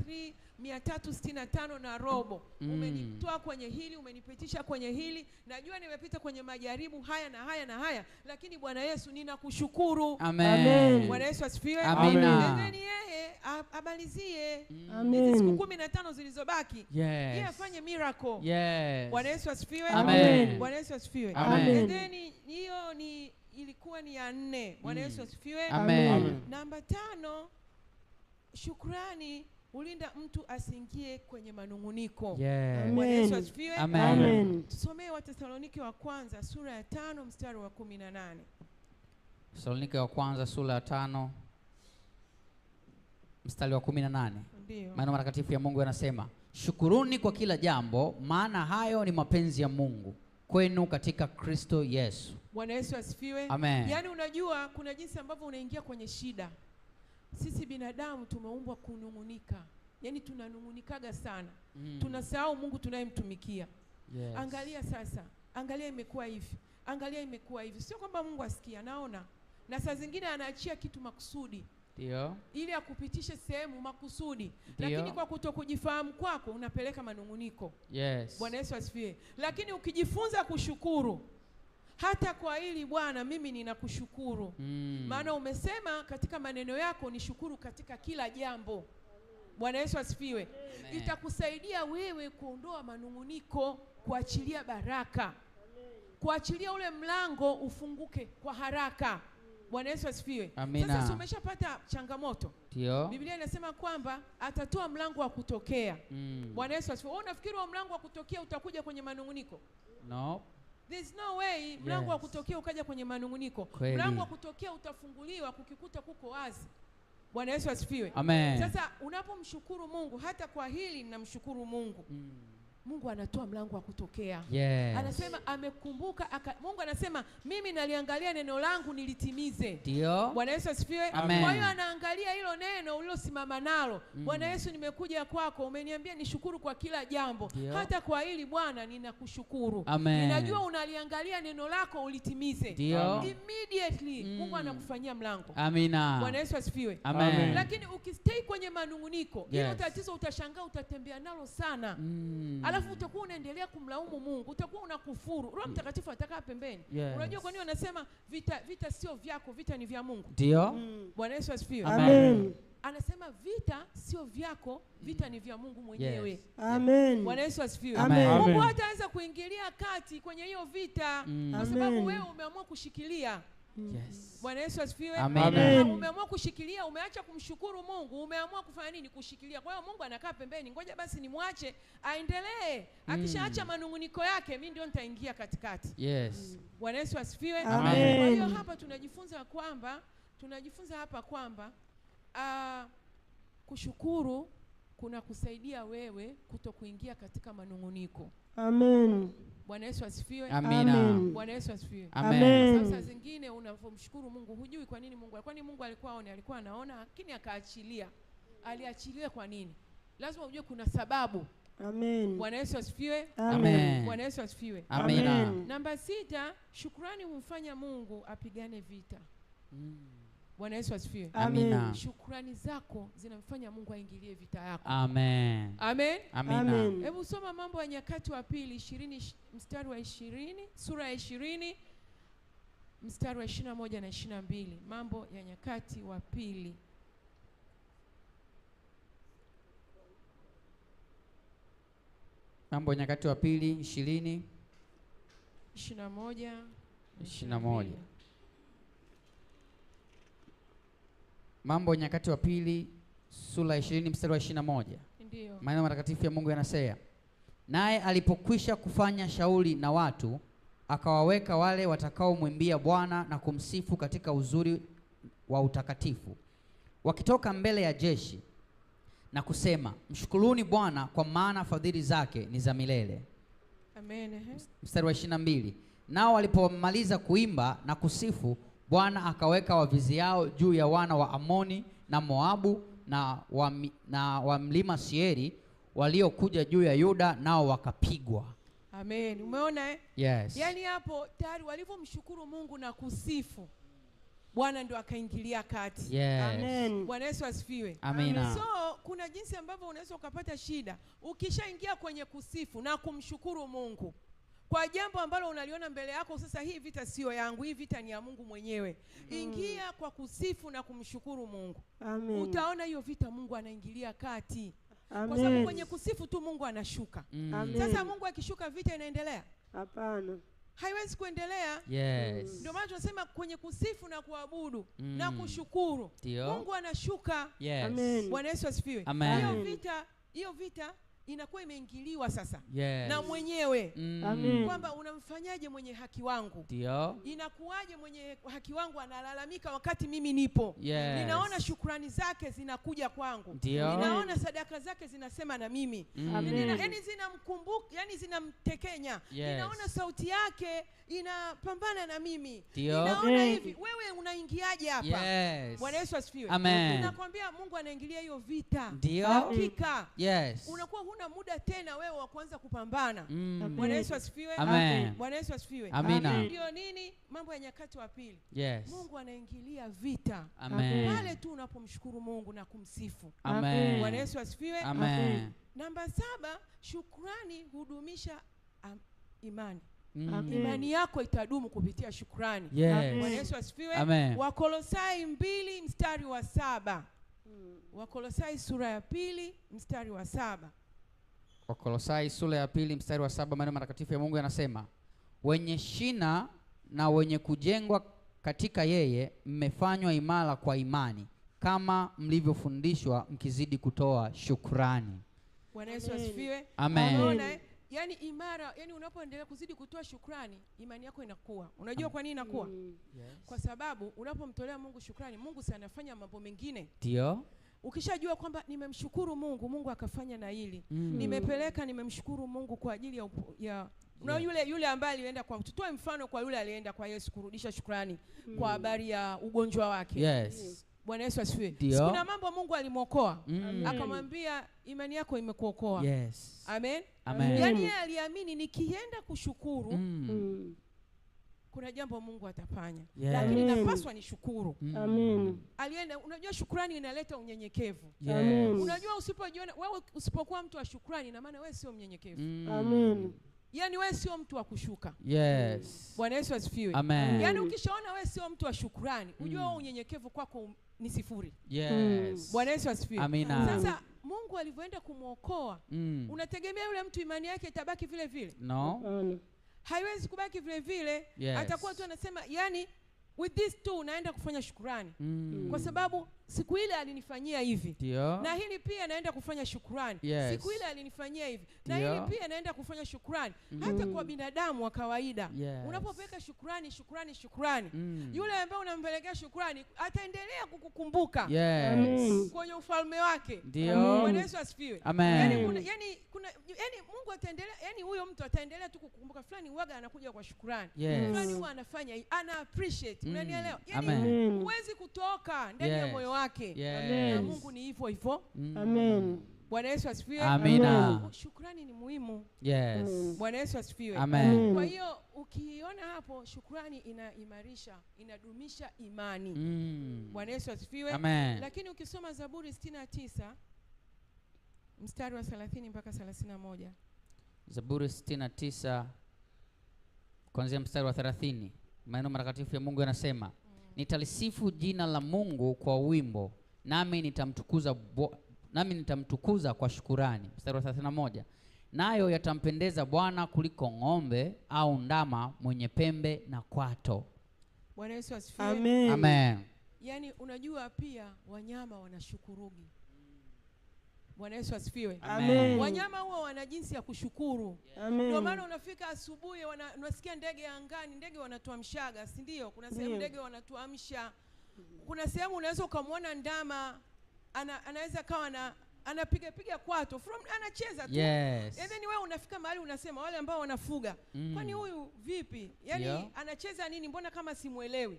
A: 365 na robo, umenitoa kwenye hili, umenipitisha kwenye hili. Najua nimepita kwenye majaribu haya na haya na haya, lakini Bwana Yesu ninakushukuru.
B: Amen.
A: Bwana Yesu asifiwe.
B: Amina.
A: Then yeye abalizie hizi siku 15 zilizobaki. Yeye afanye miracle.
B: Yes.
A: Bwana Yesu asifiwe.
B: Amen.
A: Bwana Yesu asifiwe.
B: Amen.
A: Then hiyo ilikuwa ni ya 4. Bwana Yesu asifiwe.
B: Amen.
A: Namba 5, shukrani ulinda mtu asiingie kwenye manunguniko.
B: Yes.
A: Bwana Yesu asifiwe.
B: Amen.
A: Tusomee Wathesalonike wa kwanza sura ya 5 mstari wa 18.
B: Wathesalonike wa kwanza sura ya 5 mstari wa 18.
A: Ndio.
B: Maneno matakatifu ya Mungu yanasema, shukuruni kwa kila jambo, maana hayo ni mapenzi ya Mungu kwenu katika Kristo Yesu.
A: Bwana Yesu asifiwe.
B: Amen.
A: Yaani unajua kuna jinsi ambavyo unaingia kwenye shida. Sisi binadamu tumeumbwa kunungunika. Yaani tunanungunikaga sana. Tunasahau Mungu tunayemtumikia.
B: Yes.
A: Angalia sasa, angalia imekuwa hivi, angalia imekuwa hivi. Sio kwamba Mungu asikia, anaona, na saa zingine anaachia kitu makusudi,
B: ndio,
A: ili akupitishe sehemu makusudi. Lakini kwa kutokujifahamu kwako unapeleka manunguniko.
B: Yes.
A: Bwana Yesu asifiwe. Lakini ukijifunza kushukuru, hata kwa hili Bwana mimi ninakushukuru. Maana umesema katika maneno yako nishukuru katika kila jambo. Bwana Yesu asifiwe. Itakusaidia wewe kuondoa manunguniko, kuachilia baraka. Kuachilia ule mlango ufunguke kwa haraka. Bwana Yesu asifiwe. Sasa umeshapata changamoto.
B: Ndio.
A: Biblia inasema kwamba atatoa mlango wa kutokea. Bwana Yesu asifiwe. Wewe unafikiri wa mlango wa kutokea utakuja kwenye manunguniko?
B: No.
A: There's no way mlango wa kutokea ukaja kwenye manunguniko. Mlango wa kutokea utafunguliwa kukikuta kuko wazi. Bwana Yesu asifiwe.
B: Amen.
A: Sasa unapomshukuru Mungu, hata kwa hili ninamshukuru Mungu. Mungu anatoa mlango wa kutokea.
B: Yes.
A: Anasema amekumbuka Mungu anasema mimi naliangalia neno langu nilitimize.
B: Ndio.
A: Bwana Yesu asifiwe. Kwa hiyo anaangalia hilo neno ulilosimama nalo. Bwana Yesu, nimekuja kwako, umeniambia nishukuru kwa kila jambo. Hata kwa hili Bwana ninakushukuru.
B: Amen.
A: Ninajua unaliangalia neno lako ulitimize.
B: Ndio.
A: Immediately Mungu anakufanyia mlango.
B: Amina.
A: Bwana Yesu asifiwe.
B: Amen.
A: Lakini ukistay kwenye manunguniko, hilo tatizo utashangaa utatembea nalo sana. Alafu utakuwa unaendelea kumlaumu Mungu, utakuwa unakufuru. Roho Mtakatifu atakaa pembeni. Unajua kwa nini wanasema vita sio vyako, vita ni vya Mungu?
B: Ndio.
A: Bwana Yesu asifiwe.
C: Amen.
A: Anasema vita sio vyako, vita ni vya Mungu mwenyewe.
B: Yes.
C: Amen.
A: Bwana Yesu asifiwe.
C: Mungu
A: hataanza kuingilia kati kwenye hiyo vita kwa sababu wewe umeamua kushikilia.
B: Yes.
A: Bwana Yesu asifiwe. Umeamua kushikilia, umeacha kumshukuru Mungu, umeamua kufanya nini? Kushikilia. Kwa hiyo Mungu anakaa pembeni, ngoja basi nimwache aendelee. Akishaacha manunguniko yake, mimi ndio nitaingia katikati.
B: Yes.
A: Bwana Yesu asifiwe.
B: Amen.
A: Kwa hiyo hapa tunajifunza hapa kwamba kushukuru kuna kusaidia wewe kutokuingia katika manunguniko.
C: Amen.
A: Bwana Yesu asifiwe.
B: Amina.
A: Bwana Yesu asifiwe.
B: Amen.
A: Sasa zingine unapomshukuru Mungu hujui kwa nini Mungu. Kwani Mungu alikuwa anaona lakini akaachilia. Aliachilia kwa nini? Lazima ujue kuna sababu.
C: Amen.
A: Bwana Yesu asifiwe.
B: Amen.
A: Bwana Yesu asifiwe.
B: Amina.
A: Namba 6, shukrani humfanya Mungu apigane vita. Bwana Yesu asifiwe.
B: Amina.
A: Shukrani zako zinamfanya Mungu aingilie vita yako.
B: Amen.
A: Amen.
B: Amina.
A: Hebu soma Mambo ya Nyakati wa Pili 20 mstari wa 20, sura ya 20 mstari wa 21 na 22. Mambo ya Nyakati wa Pili.
B: Mambo ya Nyakati wa Pili 20
A: 21.
B: Mambo ya Nyakati wa Pili sura 20 mstari wa 21.
A: Ndio.
B: Maneno matakatifu ya Mungu yanasema, naye alipokwisha kufanya shauri na watu, akawaweka wale watakaomwimbia Bwana na kumsifu katika uzuri wa utakatifu, wakitoka mbele ya jeshi na kusema, mshukuruni Bwana kwa maana fadhili zake ni za milele.
A: Amen.
B: Mstari wa 22, nao walipomaliza kuimba na kusifu, Bwana akaweka waviziao juu ya wana wa Amoni na Moabu na wa mlima Seiri waliokuja juu ya Yuda, nao wakapigwa.
A: Amen. Umeona
B: Yes.
A: Yaani hapo tayari walivyomshukuru Mungu na kusifu, Bwana ndio akaingilia kati.
B: Yes.
C: Amen.
A: Bwana Yesu asifiwe.
B: Amina.
A: So kuna jinsi ambavyo unaweza ukapata shida ukishaingia kwenye kusifu na kumshukuru Mungu kwa jambo ambalo unaliona mbele yako. Sasa hii vita sio yangu, hii vita ni ya Mungu mwenyewe. Ingia kwa kusifu na kumshukuru Mungu.
C: Amen.
A: Utaona hiyo vita Mungu anaingilia kati.
C: Amen.
A: Kwa sababu kwenye kusifu tu Mungu anashuka.
C: Amen.
A: Sasa Mungu akishuka vita inaendelea?
C: Hapana.
A: Haiwezi kuendelea.
B: Yes.
A: Ndio maana tunasema kwenye kusifu na kuabudu na kushukuru, Mungu anashuka.
B: Yes.
C: Amen.
A: Bwana Yesu asifiwe.
B: Amen.
A: Hiyo vita inakuwa imeingiliwa sasa.
B: Yes.
A: Na mwenyewe.
C: Amen.
A: Kwamba unamfanyaje mwenye haki wangu?
B: Ndio.
A: Inakuwaje mwenye haki wangu analalamika wakati mimi nipo?
B: Yes.
A: Ninaona shukrani zake zinakuja kwangu.
B: Ndio.
A: Ninaona sadaka zake zinasema na mimi. Yaani zinamkumbuka, yani zinamtekenya.
B: Yes.
A: Ninaona sauti yake inapambana na mimi.
B: Ndio.
A: Ninaona hivi. Wewe unaingiaje hapa?
B: Yes.
A: Bwana Yesu asifiwe.
B: Amen.
A: Ninakwambia Mungu anaingilia hiyo vita.
B: Ndio.
A: Hakika.
B: Yes.
A: Unakuwa huna muda tena wewe wa kuanza kupambana.
B: Mm.
A: Bwana Yesu asifiwe.
B: Amen.
A: Bwana Yesu asifiwe.
B: Amina.
A: Ndio nini? Mambo ya Nyakati wa Pili.
B: Yes.
A: Mungu anaingilia vita.
B: Amen.
A: Pale tu unapomshukuru Mungu na kumsifu.
B: Amen.
A: Bwana Yesu asifiwe.
B: Amen.
A: Namba 7, shukrani hudumisha imani.
B: Mm.
A: Imani yako itadumu kupitia shukrani.
B: Yes.
A: Bwana Yesu asifiwe.
B: Amen.
A: Wakolosai 2 mstari wa 7. Wakolosai sura ya 2 mstari wa 7.
B: Wakolosai sura ya 2 mstari wa 7, maneno matakatifu ya Mungu yanasema, wenye shina na wenye kujengwa katika yeye mmefanywa imara kwa imani, kama mlivyofundishwa, mkizidi kutoa shukrani.
A: Bwana Yesu asifiwe.
B: Amen.
A: Unaona, yani imara, yani unapoendelea kuzidi kutoa shukrani, imani yako inakuwa. Unajua kwa nini inakuwa?
B: Yes.
A: Kwa sababu unapomtolea Mungu shukrani, Mungu sana anafanya mambo mengine.
B: Ndio.
A: Ukishajua kwamba nimemshukuru Mungu, Mungu akafanya na hili. Nimepeleka, nimemshukuru Mungu kwa ajili ya yule ambaye alienda kwa, tutoe mfano kwa yule alienda kwa Yesu kurudisha shukrani kwa habari ya ugonjwa wake.
B: Yes.
A: Bwana Yesu asifiwe. Kuna mambo Mungu alimwokoa. Akamwambia imani yako imekuokoa.
B: Yes.
A: Amen.
B: Amen.
A: Yaani yeye aliamini nikienda kushukuru kuna jambo Mungu atafanya.
B: Yes.
A: Lakini napaswa nishukuru.
C: Amen.
A: Alienda, unajua shukrani inaleta unyenyekevu.
B: Yes.
A: Unajua usipojiona wewe, usipokuwa mtu wa shukrani, na maana wewe sio mnyenyekevu.
C: Amen.
A: Yaani wewe sio mtu wa kushuka.
B: Yes.
A: Bwana Yesu asifiwe.
B: Amen.
A: Yaani ukishaona wewe sio mtu wa shukrani, unajua unyenyekevu kwako ni sifuri.
B: Yes.
A: Bwana Yesu asifiwe.
B: Amina.
A: Sasa Mungu alivyoenda kumwokoa, unategemea yule mtu imani yake itabaki vile vile?
B: No.
A: Haiwezi kubaki vile vile.
B: Yes.
A: Atakuwa tu anasema, yani with this too naenda kufanya shukrani. Kwa sababu siku ile alinifanyia hivi.
B: Dio.
A: Na hili pia naenda kufanya shukrani.
B: Yes.
A: Siku ile alinifanyia hivi. Na hili pia naenda kufanya shukrani. Hata kwa binadamu wa kawaida.
B: Yes.
A: Unapopeleka shukrani, yule ambaye unampelekea shukrani ataendelea kukukumbuka.
B: Yes.
A: Kwenye ufalme wake.
B: Ndio.
A: Bwana Yesu asifiwe.
B: Amen.
A: Yani Mungu ataendelea, yani huyo mtu ataendelea tu kukumbuka fulani huaga anakuja kwa shukrani.
B: Yes.
A: Fulani huwa anafanya hii, ana appreciate. Unanielewa?
B: Amen.
A: Huwezi kutoka ndani ya moyo wake.
B: Yes.
A: Na Mungu ni hivyo hivyo.
C: Amen.
A: Bwana Yesu asifiwe.
B: Amina.
A: Shukrani ni muhimu.
B: Yes.
A: Bwana Yesu asifiwe.
B: Amen.
A: Kwa hiyo ukiona hapo, shukrani inaimarisha, inadumisha imani. Bwana Yesu asifiwe.
B: Amen.
A: Lakini ukisoma Zaburi 69 mstari wa 30 mpaka 31.
B: Zaburi 69 kuanzia mstari wa 30, maneno matakatifu ya Mungu yanasema, nitalisifu jina la Mungu kwa wimbo, nami nitamtukuza kwa shukurani. Mstari wa 31, nayo yatampendeza Bwana kuliko ng'ombe au ndama mwenye pembe na kwato.
A: Bwana Yesu asifiwe.
C: Amen.
B: Amen.
A: Yaani unajua pia wanyama wanashukurugi. Bwana Yesu asifiwe.
B: Amen.
A: Wanyama huwa wana jinsi ya kushukuru.
C: Amen.
A: Ndio maana unafika asubuhi unasikia ndege angani, ndege wanatuamshaga, si ndio? Kuna sehemu ndege wanatuamsha. Kuna sehemu unaweza ukamwona ndama anaweza kawa anapiga kwato anacheza tu.
B: Yes.
A: And then wewe unafika mahali unasema, wale ambao wanafuga, kwani huyu vipi? Yaani anacheza nini? Mbona kama simuelewi?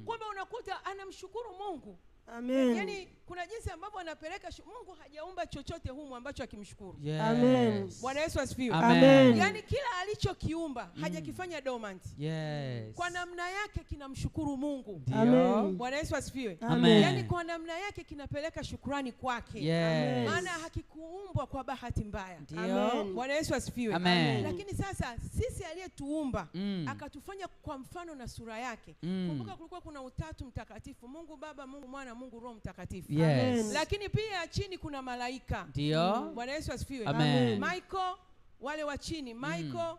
A: Kumbe unakuta anamshukuru Mungu.
C: Amen.
A: Yaani kuna jinsi ambavyo anapeleka Mungu hajaumba chochote humu ambacho akimshukuru.
B: Yes.
C: Amen.
A: Bwana Yesu asifiwe.
B: Amen.
A: Yaani kila alichokiumba hajakifanya dormant.
B: Yes.
A: Kwa namna yake kinamshukuru Mungu.
C: Amen.
A: Bwana Yesu asifiwe.
B: Amen.
A: Yaani kwa namna yake kinapeleka shukrani kwake.
B: Yes.
A: Maana hakikuumbwa kwa bahati mbaya.
C: Amen.
A: Bwana Yesu asifiwe.
B: Amen.
A: Lakini sasa sisi aliyetuumba akatufanya kwa mfano na sura yake. Kumbuka kulikuwa kuna utatu mtakatifu, Mungu Baba, Mungu Mwana, Mungu Roho Mtakatifu.
B: Yes.
A: Lakini pia chini kuna malaika.
B: Ndio.
A: Bwana Yesu asifiwe.
B: Amen.
A: Michael, wale wa chini, Michael,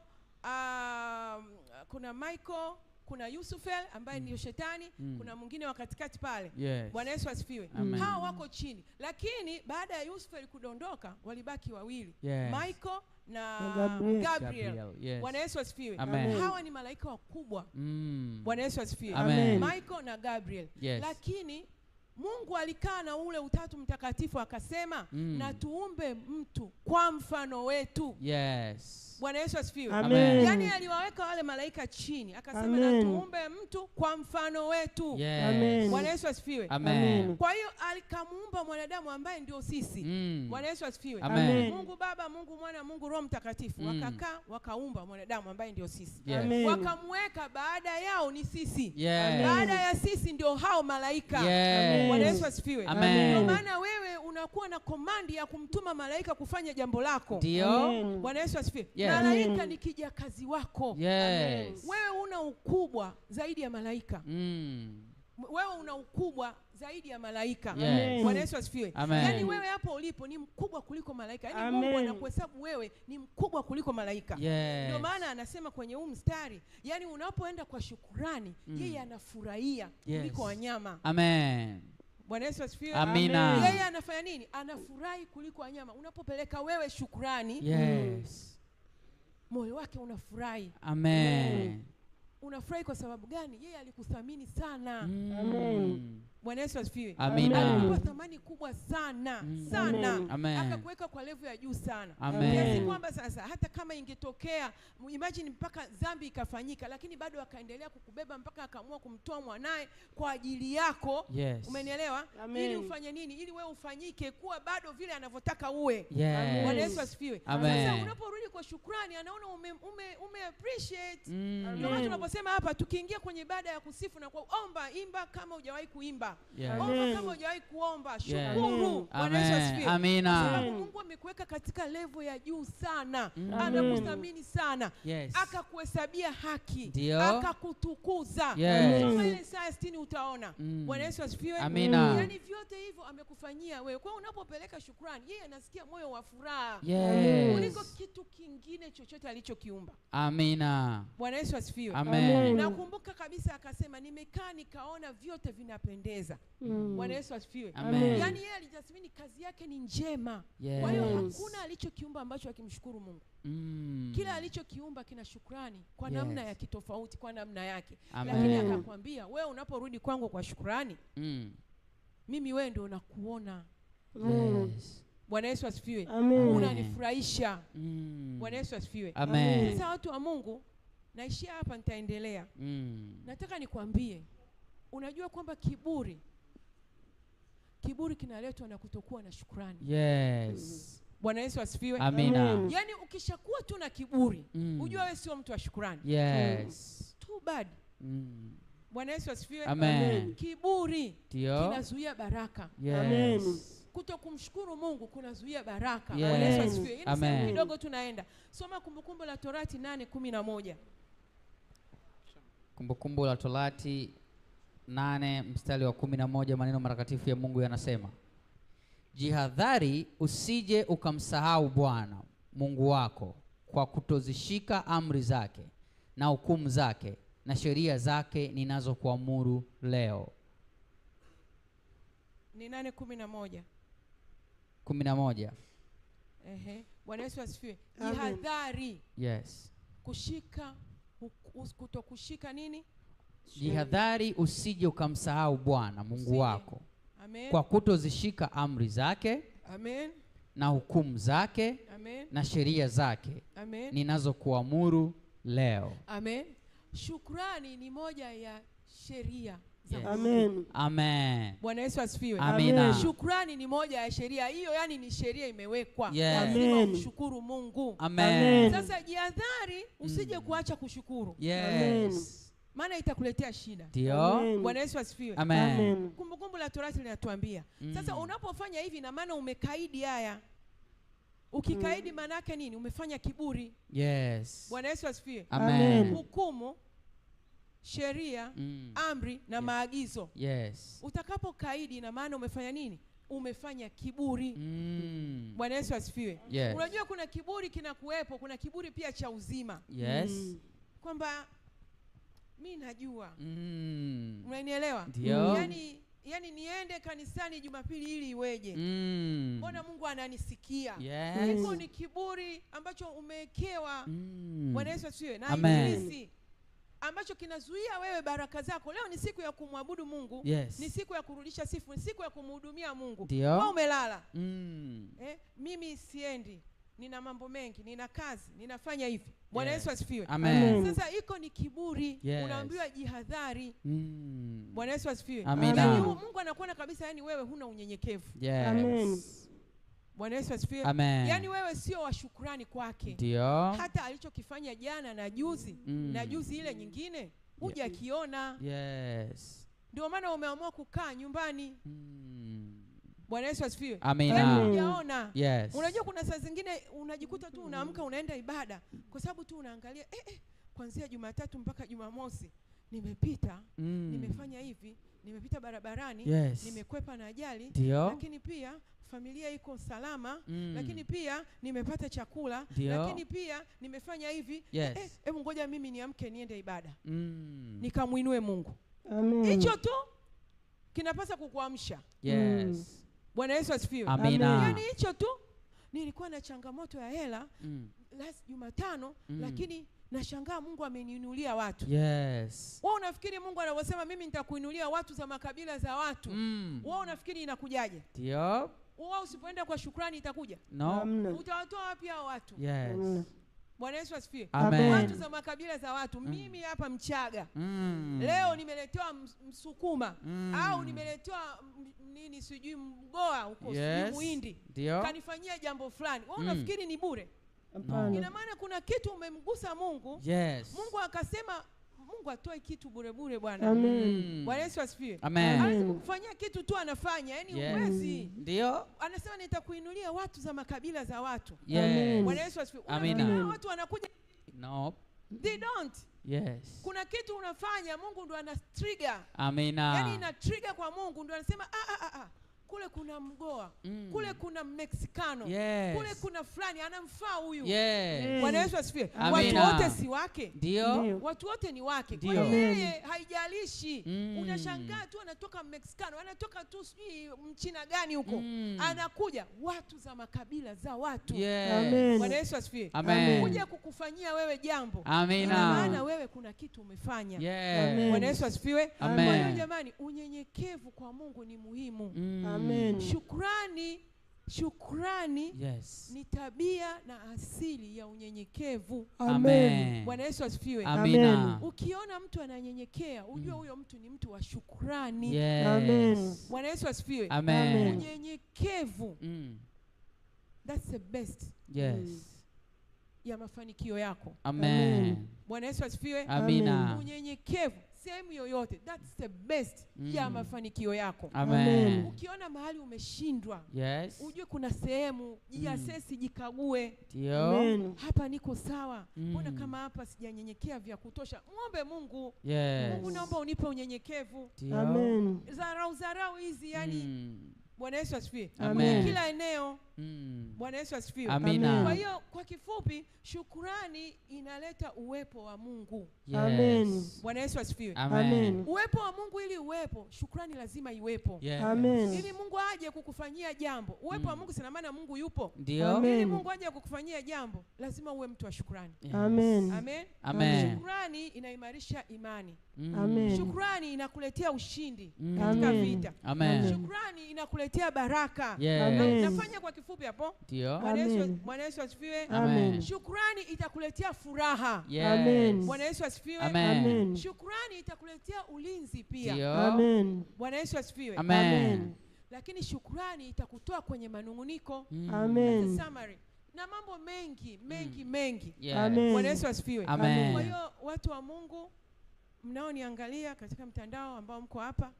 A: kuna Michael, kuna Yusufel ambaye ndio shetani, kuna mwingine wa katikati pale.
B: Yes.
A: Bwana Yesu asifiwe. Hao wako chini. Lakini baada ya Yusufel kudondoka walibaki wawili.
B: Yes.
A: Michael na Gabriel.
B: Yes.
A: Bwana Yesu asifiwe.
B: Amen.
A: Hawa ni malaika wakubwa.
B: Bwana
A: Yesu asifiwe.
B: Amen.
A: Michael na Gabriel.
B: Yes.
A: Lakini Mungu alikaa na ule utatu mtakatifu akasema, na tuumbe mtu kwa mfano wetu.
B: Yes.
A: Bwana Yesu asifiwe.
C: Amen.
A: Yaani aliwaweka wale malaika chini, akasema
C: Amen.
A: na tuumbe mtu kwa mfano wetu.
B: Yes.
C: Amen.
A: Bwana Yesu asifiwe.
B: Amen.
A: Kwa hiyo alikamuumba mwanadamu ambaye ndio sisi. Bwana Yesu asifiwe.
B: Amen.
A: Mungu Baba, Mungu Mwana, Mungu Roho Mtakatifu wakakaa wakaumba mwanadamu ambaye ndio sisi.
B: Yes.
C: Amen.
A: Wakamweka baada yao ni sisi.
B: Yes.
A: Baada ya sisi ndio hao malaika.
B: Yes.
A: Bwana Yesu asifiwe.
B: Amen.
A: Kwa maana wewe unakuwa na komandi ya kumtuma malaika kufanya jambo lako.
B: Ndio.
C: Amen.
A: Bwana Yesu asifiwe.
B: Yes.
A: Malaika
C: Amen.
A: ni kijakazi wako.
B: Yes.
A: Wewe una ukubwa zaidi ya malaika. Wewe una ukubwa zaidi ya malaika.
B: Yes.
A: Bwana Yesu asifiwe.
B: Amen.
A: Yaani wewe hapo ulipo ni mkubwa kuliko malaika. Yaani
C: Amen.
A: Mungu anakuhesabu wewe ni mkubwa kuliko malaika.
B: Yes.
A: Ndio maana anasema kwenye huu mstari, yaani unapoenda kwa shukrani, yeye anafurahia kuliko wanyama.
B: Amen.
A: Bwana Yesu asifiwe.
B: Amina.
A: Yeye anafanya nini? Anafurahi kuliko wanyama. Unapopeleka wewe shukrani,
B: Yes.
A: moyo wake unafurahi.
B: Amen.
A: Unafurahi kwa sababu gani? Yeye alikuthamini sana.
C: Amen.
A: Bwana Yesu asifiwe.
B: Amina.
A: Alikupa thamani kubwa sana sana.
B: Amen.
A: Akakuweka kwa level ya juu sana.
B: Amen.
A: Kiasi kwamba sasa hata kama ingetokea, imagine mpaka dhambi ikafanyika, lakini bado akaendelea kukubeba mpaka akaamua kumtoa mwanae kwa ajili yako.
B: Yes.
A: Umenielewa?
C: Amen.
A: Ili ufanye nini? Ili wewe ufanyike kuwa bado vile anavyotaka uwe.
B: Yes.
A: Bwana Yesu asifiwe.
B: Amen.
A: Sasa unaporudi kwa shukrani, anaona ume appreciate. Ndio maana
C: Amen.
A: tunaposema hapa, tukiingia kwenye ibada ya kusifu na kuomba, imba kama hujawahi kuimba.
B: Yes.
A: Omba kama hujawahi kuomba.
B: Yes.
A: Shukuru. Bwana Yesu
B: Amen.
A: asifiwe.
B: Amina.
A: Sababu Mungu amekuweka katika level ya juu sana. Amekuthamini sana.
B: Yes.
A: Akakuhesabia haki.
B: Ndio.
A: Akakutukuza.
B: Yes.
A: Soma ile Isaya 60 utaona. Bwana Yesu asifiwe.
B: Amina.
A: Yaani vyote hivyo amekufanyia wewe. Kwa hiyo unapopeleka shukrani, yeye anasikia moyo wa furaha.
B: Yes.
A: Kuliko kitu kingine chochote alichokiumba.
B: Amina.
A: Bwana Yesu asifiwe.
B: Amen.
A: Nakumbuka kabisa akasema, nimekaa nikaona vyote vinapendeza. Bwana Yesu asifiwe.
B: Amen.
A: Yaani yeye alijitathmini kazi yake ni njema.
B: Yes.
A: Kwa hiyo hakuna alichokiumba ambacho hakimshukuru Mungu. Kila alichokiumba kina shukrani kwa namna ya kitofauti, kwa namna yake.
B: Amen.
A: Lakini akakwambia, wewe unaporudi kwangu kwa shukrani, mimi wewe ndio nakuona.
B: Yes.
A: Bwana Yesu asifiwe.
C: Amen.
A: Unanifurahisha. Bwana Yesu asifiwe.
B: Amen.
A: Sasa watu wa Mungu, naishia hapa, nitaendelea. Nataka nikwambie, unajua kwamba kiburi kinaletwa na kutokuwa na shukrani.
B: Yes.
A: Bwana Yesu asifiwe.
B: Amina.
A: Yaani ukishakuwa tu na kiburi, unajua wewe sio mtu wa shukrani.
B: Yes.
A: Too bad. Bwana Yesu asifiwe.
B: Amen.
A: Kiburi
B: Ndio.
A: kinazuia baraka.
B: Yes.
A: Kutokumshukuru Mungu kunazuia baraka.
B: Yes.
A: Bwana Yesu asifiwe. Hii
B: Amen.
A: sehemu kidogo tunaenda. Soma Kumbukumbu la Torati 8:11.
B: Kumbukumbu la Torati 8 mstari wa 11, maneno matakatifu ya Mungu yanasema, jihadhari usije ukamsahau Bwana Mungu wako kwa kutozishika amri zake na hukumu zake na sheria zake ninazokuamuru leo.
A: Ni 8:11.
B: 11.
A: Bwana Yesu asifiwe.
C: Amen.
A: Jihadhari.
B: Yes.
A: Kutokushika nini?
B: Jihadhari usije ukamsahau Bwana Mungu wako.
A: Amen.
B: Kwa kutozishika amri zake.
A: Amen.
B: Na hukumu zake.
A: Amen.
B: Na sheria zake.
A: Amen.
B: Ninazokuamuru leo.
A: Amen. Shukrani ni moja ya sheria za
B: Yes.
A: Mungu.
C: Amen.
B: Amen.
A: Bwana Yesu asifiwe.
B: Amina.
A: Shukrani ni moja ya sheria hiyo, yani ni sheria imewekwa.
B: Yes.
A: Lazima
C: Amen.
A: umshukuru Mungu.
B: Amen.
A: Sasa jihadhari usije kuacha kushukuru.
B: Yes.
A: Maana itakuletea shida.
B: Ndio.
A: Bwana Yesu asifiwe.
B: Amen.
A: Kumbukumbu la Torati linatuambia. Sasa unapofanya hivi na maana umekaidi haya. Ukikaidi maana yake nini? Umefanya kiburi.
B: Yes.
A: Bwana Yesu asifiwe.
B: Amen.
A: Hukumu, sheria, amri na maagizo.
B: Yes.
A: Utakapokaidi na maana umefanya nini? Umefanya kiburi. Bwana Yesu asifiwe.
B: Yes.
A: Unajua kuna kiburi kinakuwepo, kuna kiburi pia cha uzima.
B: Yes.
A: Kwamba mimi najua.
B: Ndio.
A: Unanielewa? Yaani niende kanisani Jumapili ili iweje? Mbona Mungu ananisikia?
B: Yes.
A: Hiko ni kiburi ambacho umewekewa. Bwana Yesu asifiwe. Na ibilisi ambacho kinazuia wewe baraka zako. Leo ni siku ya kumwabudu Mungu.
B: Yes.
A: Ni siku ya kurudisha sifa, ni siku ya kumhudumia Mungu.
B: Ndio.
A: Wewe umelala. Mimi siendi. nina mambo mengi, nina kazi, ninafanya hivi. Bwana
B: Yes.
A: Yesu asifiwe.
B: Amen.
A: Sasa iko ni kiburi.
B: Yes.
A: Unaambiwa jihadhari. Bwana Yesu asifiwe.
B: Amina.
A: Yaani Mungu anakuona kabisa, yani wewe huna unyenyekevu.
B: Yes.
C: Amen.
A: Bwana Yesu asifiwe.
B: Amen.
A: Yaani wewe sio wa shukrani kwake.
B: Ndio.
A: Hata alichokifanya jana na juzi na juzi ile nyingine hujakiona.
B: Yes.
A: Ndio maana umeamua kukaa nyumbani. Bwana Yesu asifiwe.
B: Amina.
A: Hujaona.
B: Yes.
A: Unajua kuna saa zingine unajikuta tu unaamka unaenda ibada kwa sababu tu unaangalia kuanzia Jumatatu mpaka Jumamosi nimepita, nimefanya hivi, nimepita barabarani,
B: Yes.
A: nimekwepa na ajali,
B: Ndio.
A: lakini pia familia iko salama, lakini pia nimepata chakula,
B: Ndio.
A: lakini pia nimefanya hivi.
B: Yes.
A: Hebu ngoja mimi niamke niende ibada. Nikamuinue Mungu.
C: Amen.
A: Hicho tu kinapasa kukuamsha.
B: Yes.
A: Bwana Yesu asifiwe.
B: Amina.
A: Yaani hicho tu, nilikuwa na changamoto ya hela last Jumatano, lakini nashangaa Mungu ameniinulia watu.
B: Yes.
A: Wewe unafikiri Mungu anavyosema mimi nitakuinulia watu za makabila za watu, wewe unafikiri inakujaje?
B: Ndio.
A: Wewe usipoenda kwa shukrani itakuja?
B: No.
A: Utawatoa wapi hao watu?
B: Yes.
A: Bwana Yesu asifiwe.
B: Amen.
A: Watu za makabila za watu. Mimi hapa Mchaga. Leo nimeletewa Msukuma au nimeletewa nini sijui Mgoa huko sijui Muhindi.
B: Ndio.
A: Kanifanyia jambo fulani. Wewe unafikiri ni bure?
C: Hapana.
A: Ina maana kuna kitu umemgusa Mungu.
B: Yes.
A: Mungu akasema Mungu atoe kitu bure bure Bwana.
C: Amen.
A: Bwana Yesu asifiwe.
B: Amen.
A: Anaweza kufanyia kitu tu anafanya, yani uwezi.
B: Ndio.
A: Anasema nitakuinulia watu za makabila za watu.
B: Yes.
A: Bwana Yesu asifiwe.
B: Amina.
A: Unafikiri watu wanakuja?
B: No.
A: They don't.
B: Yes.
A: Kuna kitu unafanya Mungu ndo ana trigger.
B: Amina.
A: Yaani ina trigger kwa Mungu ndo anasema kule kuna Mgoa, kule kuna Mexicano,
B: Yes.
A: kule kuna fulani anamfaa huyu.
B: Yes.
A: Bwana Yesu asifiwe.
B: Amina.
A: Watu wote si wake.
B: Ndio.
A: Watu wote ni wake. Kwa
B: Ndio.
A: hiyo yeye haijalishi. Unashangaa tu anatoka Mexicano, anatoka tu sijui Mchina gani huko. Anakuja watu za makabila za watu.
B: Yes.
C: Amen.
A: Bwana Yesu asifiwe.
B: Amen.
A: Kuja kukufanyia wewe jambo.
B: Amina.
A: Maana wewe kuna kitu umefanya.
B: Yes.
A: Bwana Yesu asifiwe.
B: Amen.
A: Kwa hiyo jamani, unyenyekevu kwa Mungu ni muhimu.
C: Amen.
A: Shukrani
B: Yes.
A: ni tabia na asili ya unyenyekevu.
B: Amen.
A: Bwana Yesu asifiwe.
B: Amina.
A: Ukiona mtu ananyenyekea, ujue huyo mtu ni mtu wa shukrani.
B: Yes.
C: Amen.
A: Bwana Yesu asifiwe.
B: Amen.
A: Unyenyekevu, that's the best
B: Yes.
A: ya mafanikio yako.
B: Amen.
A: Bwana Yesu asifiwe.
B: Amina.
A: Unyenyekevu sehemu yoyote, that's the best ya mafanikio yako.
B: Amen.
A: Ukiona mahali umeshindwa,
B: Yes.
A: ujue kuna sehemu jiasesi, jikague.
B: Ndio.
C: Amen.
A: Hapa niko sawa, mbona kama hapa sijanyenyekea vya kutosha? Muombe Mungu.
B: Yes.
A: Mungu, naomba unipe unyenyekevu.
B: Ndio.
C: Amen.
A: Zarau hizi yani. Bwana Yesu asifiwe.
B: Amen.
A: Kila eneo. Bwana Yesu asifiwe.
B: Amina.
A: Kwa hiyo kwa kifupi, shukrani inaleta uwepo wa Mungu.
B: Yes.
C: Amen.
A: Bwana Yesu asifiwe.
C: Amen.
A: Uwepo wa Mungu ili uwepo, shukrani lazima iwepo.
B: Yes.
C: Amen.
A: Ili Mungu aje kukufanyia jambo, uwepo wa Mungu sina maana Mungu yupo.
B: Ndio.
C: Amen.
A: Ili Mungu aje kukufanyia jambo, lazima uwe mtu wa shukrani.
B: Yes.
C: Amen.
A: Amen.
B: Amen.
A: Shukrani inaimarisha imani.
C: Amen.
A: Shukrani inakuletea ushindi katika
C: Amen.
A: vita.
B: Amen.
A: Shukrani inakuletea baraka.
B: Yes.
C: Amen.
A: Nafanya kwa kifupi hapo.
B: Ndio.
C: Amen.
A: Bwana Yesu asifiwe.
B: Amen.
A: Shukrani itakuletea furaha.
B: Yes.
C: Amen.
A: Bwana Yesu asifiwe.
B: Amen.
C: Amen.
A: Shukrani itakuletea ulinzi pia.
B: Ndio.
C: Amen.
A: Bwana Yesu asifiwe.
B: Amen.
A: Lakini shukrani itakutoa kwenye manunguniko.
C: Amen.
A: Summary. Na mambo mengi.
B: Yes.
C: Amen.
A: Bwana Yesu asifiwe.
B: Amen.
A: Kwa hiyo watu wa Mungu mnaoniangalia katika mtandao ambao mko hapa,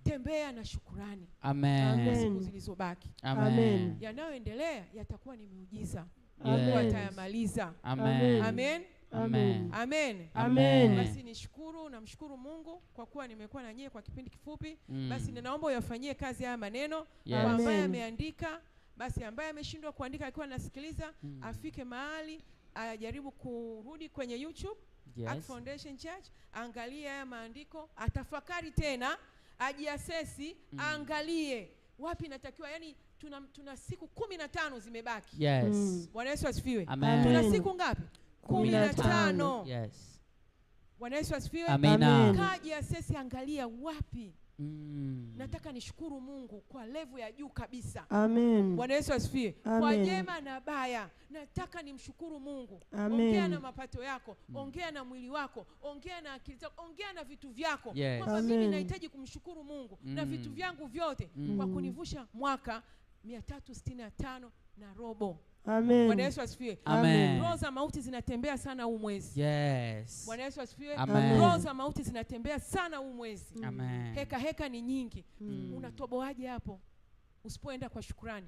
A: tembea na shukrani.
B: Amen.
A: Siku zilizobaki,
B: Amen.
A: yanayoendelea yatakuwa ni miujiza.
B: Yes.
A: Watayamaliza.
B: Amen.
A: Amen.
B: Amen.
A: Amen.
C: Amen.
A: Basi namshukuru Mungu kwa kuwa nimekuwa na nyie kwa kipindi kifupi. Basi ninaomba uyafanyie kazi haya maneno.
B: Yes.
A: Kwa ambaye
C: Amen.
A: ameandika, basi ambaye ameshindwa kuandika akiwa anasikiliza, afike mahali ajaribu kurudi kwenye YouTube,
B: Yes.
A: Ark Foundation Church, angalie haya maandiko, atafakari tena, ajiasesi, angalie wapi natakiwa, yani tuna siku 15 zimebaki.
B: Yes.
A: Bwana Yesu asifiwe.
B: Amen.
A: Tuna siku ngapi? 15.
B: Yes.
A: Bwana Yesu asifiwe.
B: Amina.
A: Kaji asesi, angalia wapi Nataka nishukuru Mungu kwa level ya juu kabisa.
C: Amen.
A: Bwana Yesu asifiwe.
C: Amen.
A: Kwa jema na baya nataka nimshukuru Mungu.
C: Amen.
A: Ongea na mapato yako, ongea na mwili wako, ongea na akili zako, ongea na vitu vyako.
B: Yes.
A: Kwamba mimi
C: Amen.
A: nahitaji kumshukuru Mungu na vitu vyangu vyote kwa kunivusha mwaka 365 na robo.
C: Amen.
A: Bwana Yesu asifiwe.
B: Amen.
A: Roho za mauti zinatembea sana huu mwezi.
B: Yes.
A: Bwana Yesu asifiwe.
B: Amen.
A: Roho za mauti zinatembea sana huu mwezi.
B: Amen.
A: Heka ni nyingi. Unatoboaje hapo usipoenda kwa shukrani?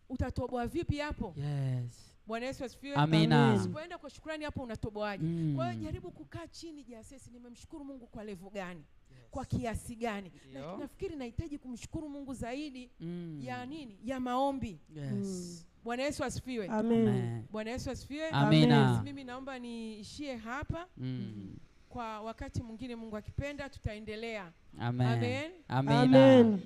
A: Utatoboa vipi hapo?
B: Yes.
A: Bwana Yesu asifiwe.
B: Amina.
A: Usipoenda kwa shukrani hapo unatoboaje? Kwa hiyo jaribu kukaa chini, jiasesi, nimemshukuru Mungu kwa level gani? Kwa kiasi gani? Na nafikiri nahitaji kumshukuru Mungu zaidi ya nini? Ya maombi.
B: Yes.
A: Bwana Yesu asifiwe.
C: Amen.
A: Bwana Yesu asifiwe.
B: Amina.
A: Mimi naomba niishie hapa. Kwa wakati mwingine Mungu akipenda tutaendelea.
B: Amen.
A: Amen.
B: Amina.
C: Amen.